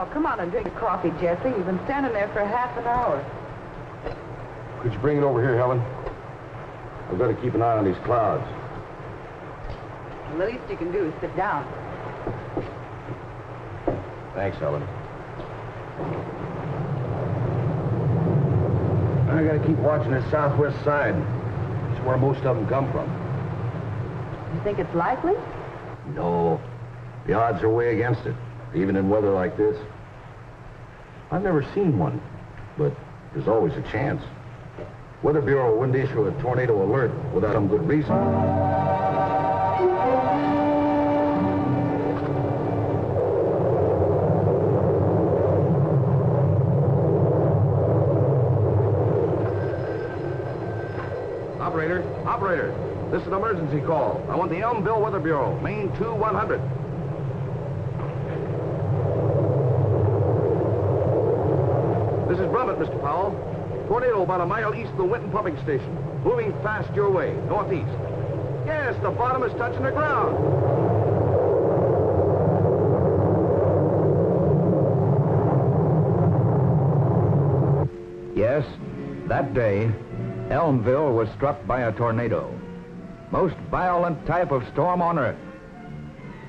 Oh, come on and drink your coffee, Jesse. You've been standing there for half an hour. Could you bring it over here, Helen? I've got to keep an eye on these clouds. The least you can do is sit down. Thanks, Helen. I got to keep watching the southwest side. It's where most of them come from. You think it's likely? No. The odds are way against it, even in weather like this. I've never seen one, but there's always a chance. Weather Bureau wouldn't issue a tornado alert without some good reason. Operator, this is an emergency call. I want the Elmville Weather Bureau, Main 2100. This is Brummett, Mr. Powell. Tornado about a mile east of the Winton pumping station. Moving fast your way, northeast. Yes, the bottom is touching the ground. Yes, that day, Elmville was struck by a tornado. Most violent type of storm on Earth.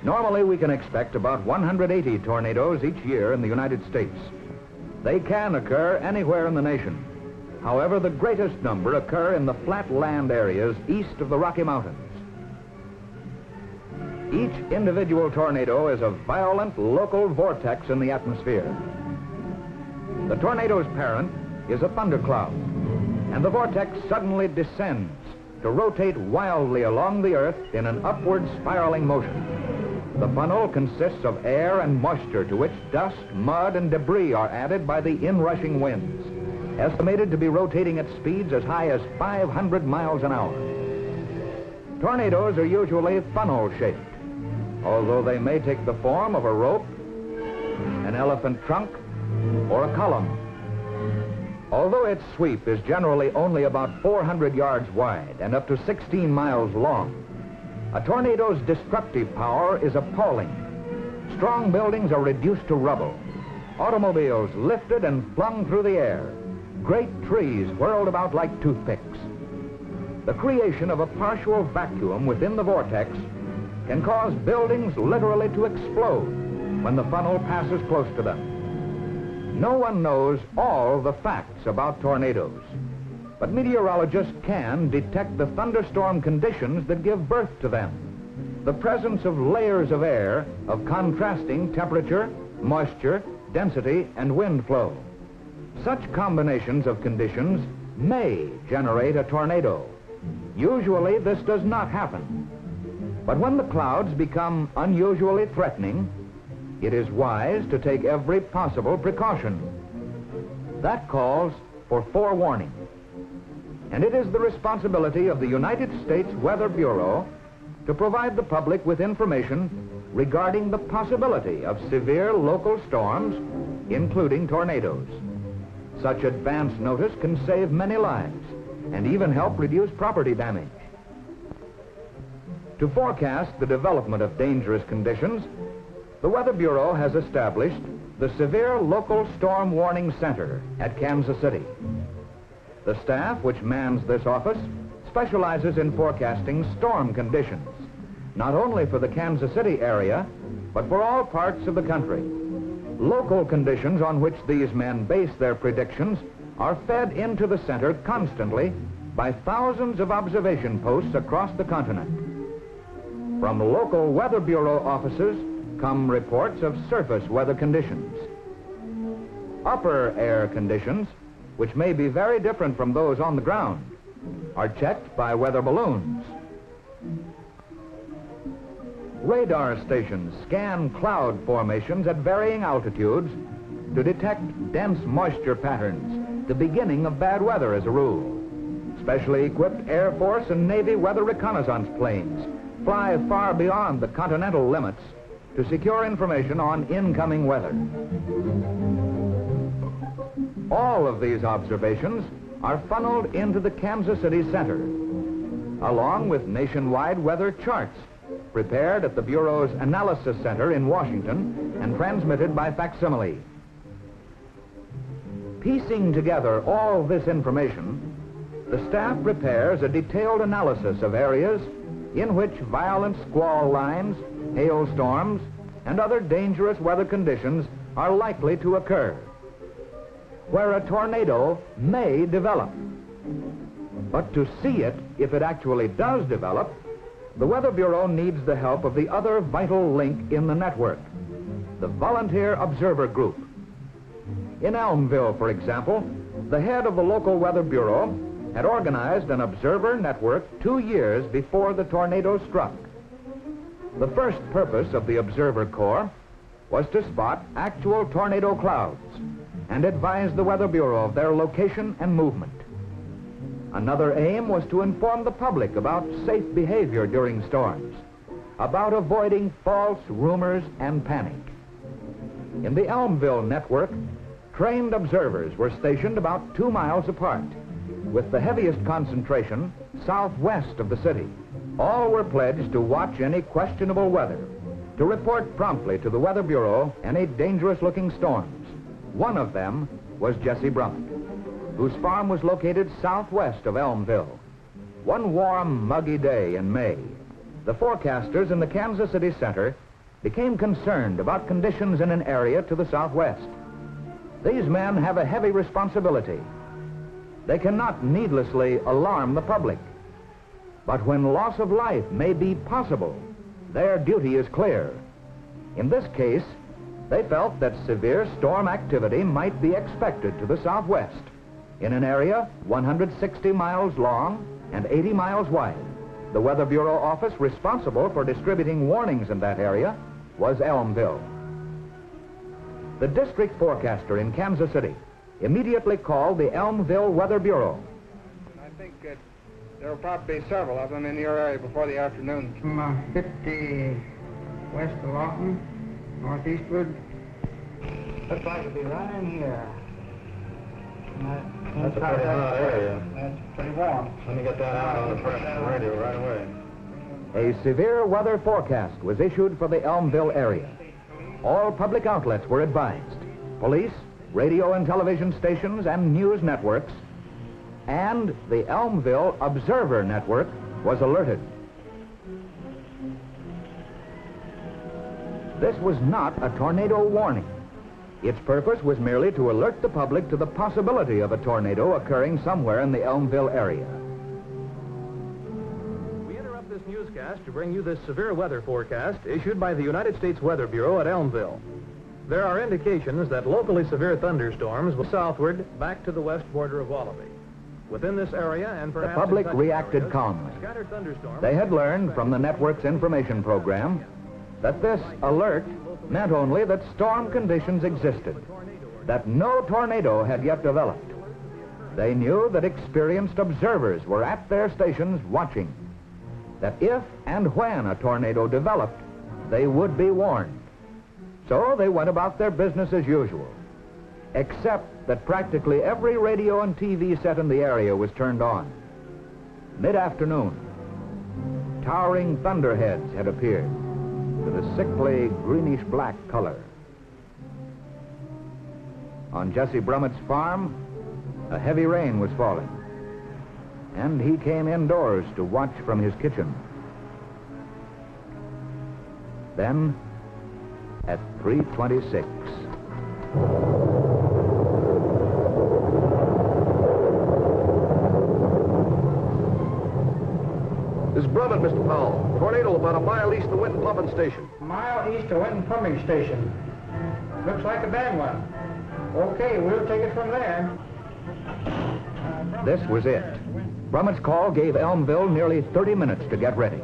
Normally, we can expect about 180 tornadoes each year in the United States. They can occur anywhere in the nation. However, the greatest number occur in the flat land areas east of the Rocky Mountains. Each individual tornado is a violent local vortex in the atmosphere. The tornado's parent is a thundercloud, and the vortex suddenly descends to rotate wildly along the Earth in an upward spiraling motion. The funnel consists of air and moisture to which dust, mud, and debris are added by the inrushing winds, estimated to be rotating at speeds as high as 500 miles an hour. Tornadoes are usually funnel-shaped, although they may take the form of a rope, an elephant trunk, or a column. Although its sweep is generally only about 400 yards wide and up to 16 miles long, a tornado's destructive power is appalling. Strong buildings are reduced to rubble, automobiles lifted and flung through the air, great trees whirled about like toothpicks. The creation of a partial vacuum within the vortex can cause buildings literally to explode when the funnel passes close to them. No one knows all the facts about tornadoes, but meteorologists can detect the thunderstorm conditions that give birth to them. The presence of layers of air of contrasting temperature, moisture, density, and wind flow. Such combinations of conditions may generate a tornado. Usually this does not happen. But when the clouds become unusually threatening, it is wise to take every possible precaution. That calls for forewarning. And it is the responsibility of the United States Weather Bureau to provide the public with information regarding the possibility of severe local storms, including tornadoes. Such advance notice can save many lives and even help reduce property damage. To forecast the development of dangerous conditions, the Weather Bureau has established the Severe Local Storm Warning Center at Kansas City. The staff which mans this office specializes in forecasting storm conditions, not only for the Kansas City area, but for all parts of the country. Local conditions on which these men base their predictions are fed into the center constantly by thousands of observation posts across the continent. From local Weather Bureau offices come reports of surface weather conditions. Upper air conditions, which may be very different from those on the ground, are checked by weather balloons. Radar stations scan cloud formations at varying altitudes to detect dense moisture patterns, the beginning of bad weather as a rule. Specially equipped Air Force and Navy weather reconnaissance planes fly far beyond the continental limits to secure information on incoming weather. All of these observations are funneled into the Kansas City Center, along with nationwide weather charts prepared at the Bureau's Analysis Center in Washington and transmitted by facsimile. Piecing together all this information, the staff prepares a detailed analysis of areas in which violent squall lines, hailstorms, and other dangerous weather conditions are likely to occur, where a tornado may develop. But to see it, if it actually does develop, the Weather Bureau needs the help of the other vital link in the network, the Volunteer Observer Group. In Elmville, for example, the head of the local Weather Bureau had organized an observer network 2 years before the tornado struck. The first purpose of the Observer Corps was to spot actual tornado clouds and advise the Weather Bureau of their location and movement. Another aim was to inform the public about safe behavior during storms, about avoiding false rumors and panic. In the Elmville network, trained observers were stationed about 2 miles apart, with the heaviest concentration southwest of the city. All were pledged to watch any questionable weather, to report promptly to the Weather Bureau any dangerous-looking storms. One of them was Jesse Brummett, whose farm was located southwest of Elmville. One warm, muggy day in May, the forecasters in the Kansas City Center became concerned about conditions in an area to the southwest. These men have a heavy responsibility. They cannot needlessly alarm the public. But when loss of life may be possible, their duty is clear. In this case, they felt that severe storm activity might be expected to the southwest, in an area 160 miles long and 80 miles wide. The Weather Bureau office responsible for distributing warnings in that area was Elmville. The district forecaster in Kansas City immediately called the Elmville Weather Bureau. I think there will probably be several of them in your area before the afternoon. From 50 west of Lawton, northeastward. Looks like it'll be right in here. That's a pretty hot area. That's pretty warm. Let me get that out on the press radio right away. A severe weather forecast was issued for the Elmville area. All public outlets were advised. Police, radio and television stations, and news networks, and the Elmville Observer Network was alerted. This was not a tornado warning. Its purpose was merely to alert the public to the possibility of a tornado occurring somewhere in the Elmville area. We interrupt this newscast to bring you this severe weather forecast issued by the United States Weather Bureau at Elmville. There are indications that locally severe thunderstorms will southward back to the west border of Wallaby. Within this area and perhaps The public in touch reacted areas, calmly. scattered thunderstorms They had learned from the network's information program that this alert meant only that storm conditions existed, that no tornado had yet developed. They knew that experienced observers were at their stations watching, that if and when a tornado developed, they would be warned. So they went about their business as usual, except that practically every radio and TV set in the area was turned on. Mid-afternoon, towering thunderheads had appeared with a sickly greenish-black color. On Jesse Brummett's farm, a heavy rain was falling, and he came indoors to watch from his kitchen. Then, at 3:26, This is Brummett, Mr. Powell. Tornado about a mile east of the Winton Pumping Station. A mile east of Winton Pumping Station. Looks like a bad one. Okay, we'll take it from there. this was it. Brummett's call gave Elmville nearly 30 minutes to get ready.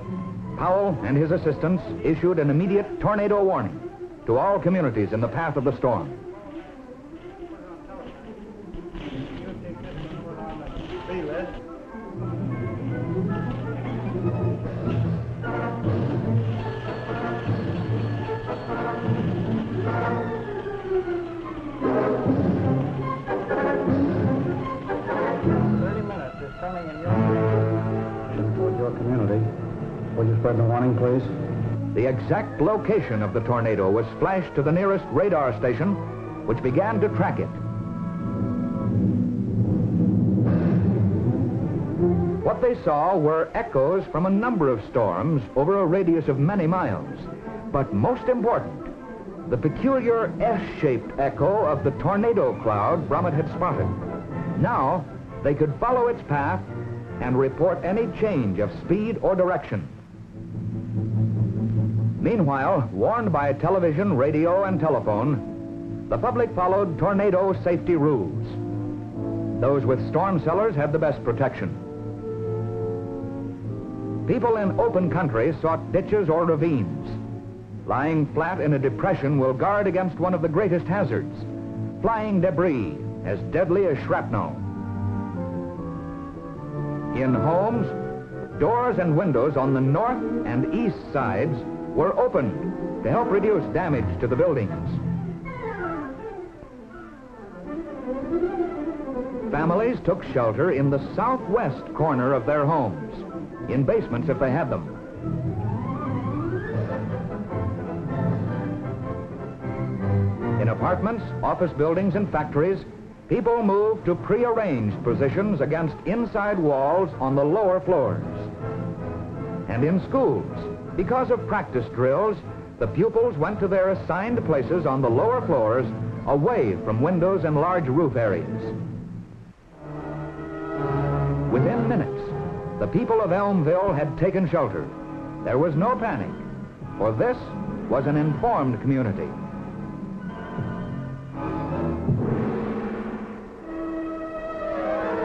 Powell and his assistants issued an immediate tornado warning to all communities in the path of the storm. Toward your community. Will you spread the warning, please? The exact location of the tornado was flashed to the nearest radar station, which began to track it. What they saw were echoes from a number of storms over a radius of many miles. But most important, the peculiar S-shaped echo of the tornado cloud Brummett had spotted. Now, they could follow its path and report any change of speed or direction. Meanwhile, warned by television, radio, and telephone, the public followed tornado safety rules. Those with storm cellars had the best protection. People in open country sought ditches or ravines. Lying flat in a depression will guard against one of the greatest hazards, flying debris as deadly as shrapnel. In homes, doors and windows on the north and east sides were opened to help reduce damage to the buildings. Families took shelter in the southwest corner of their homes, in basements if they had them. In apartments, office buildings, and factories, people moved to prearranged positions against inside walls on the lower floors. And in schools, because of practice drills, the pupils went to their assigned places on the lower floors, away from windows and large roof areas. Within minutes, the people of Elmville had taken shelter. There was no panic, for this was an informed community.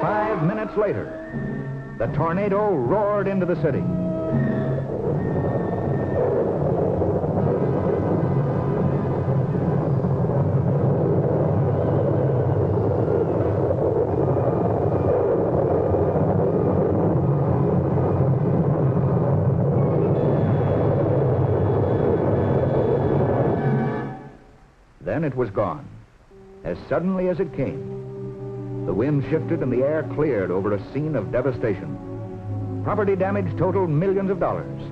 Five minutes later, the tornado roared into the city. Then it was gone, as suddenly as it came. The wind shifted and the air cleared over a scene of devastation. Property damage totaled millions of dollars,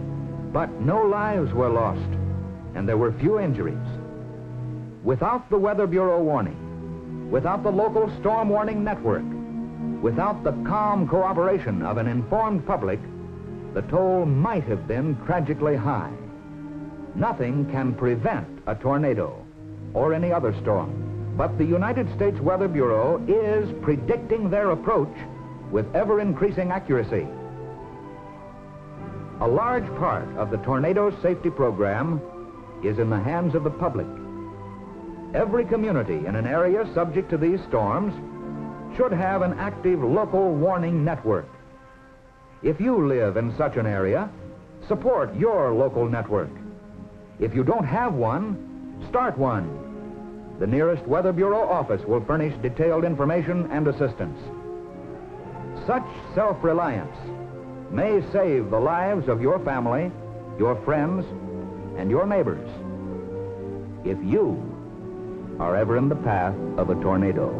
but no lives were lost, and there were few injuries. Without the Weather Bureau warning, without the local storm warning network, without the calm cooperation of an informed public, the toll might have been tragically high. Nothing can prevent a tornado or any other storm. But the United States Weather Bureau is predicting their approach with ever-increasing accuracy. A large part of the tornado safety program is in the hands of the public. Every community in an area subject to these storms should have an active local warning network. If you live in such an area, support your local network. If you don't have one, start one. The nearest Weather Bureau office will furnish detailed information and assistance. Such self-reliance may save the lives of your family, your friends, and your neighbors if you are ever in the path of a tornado.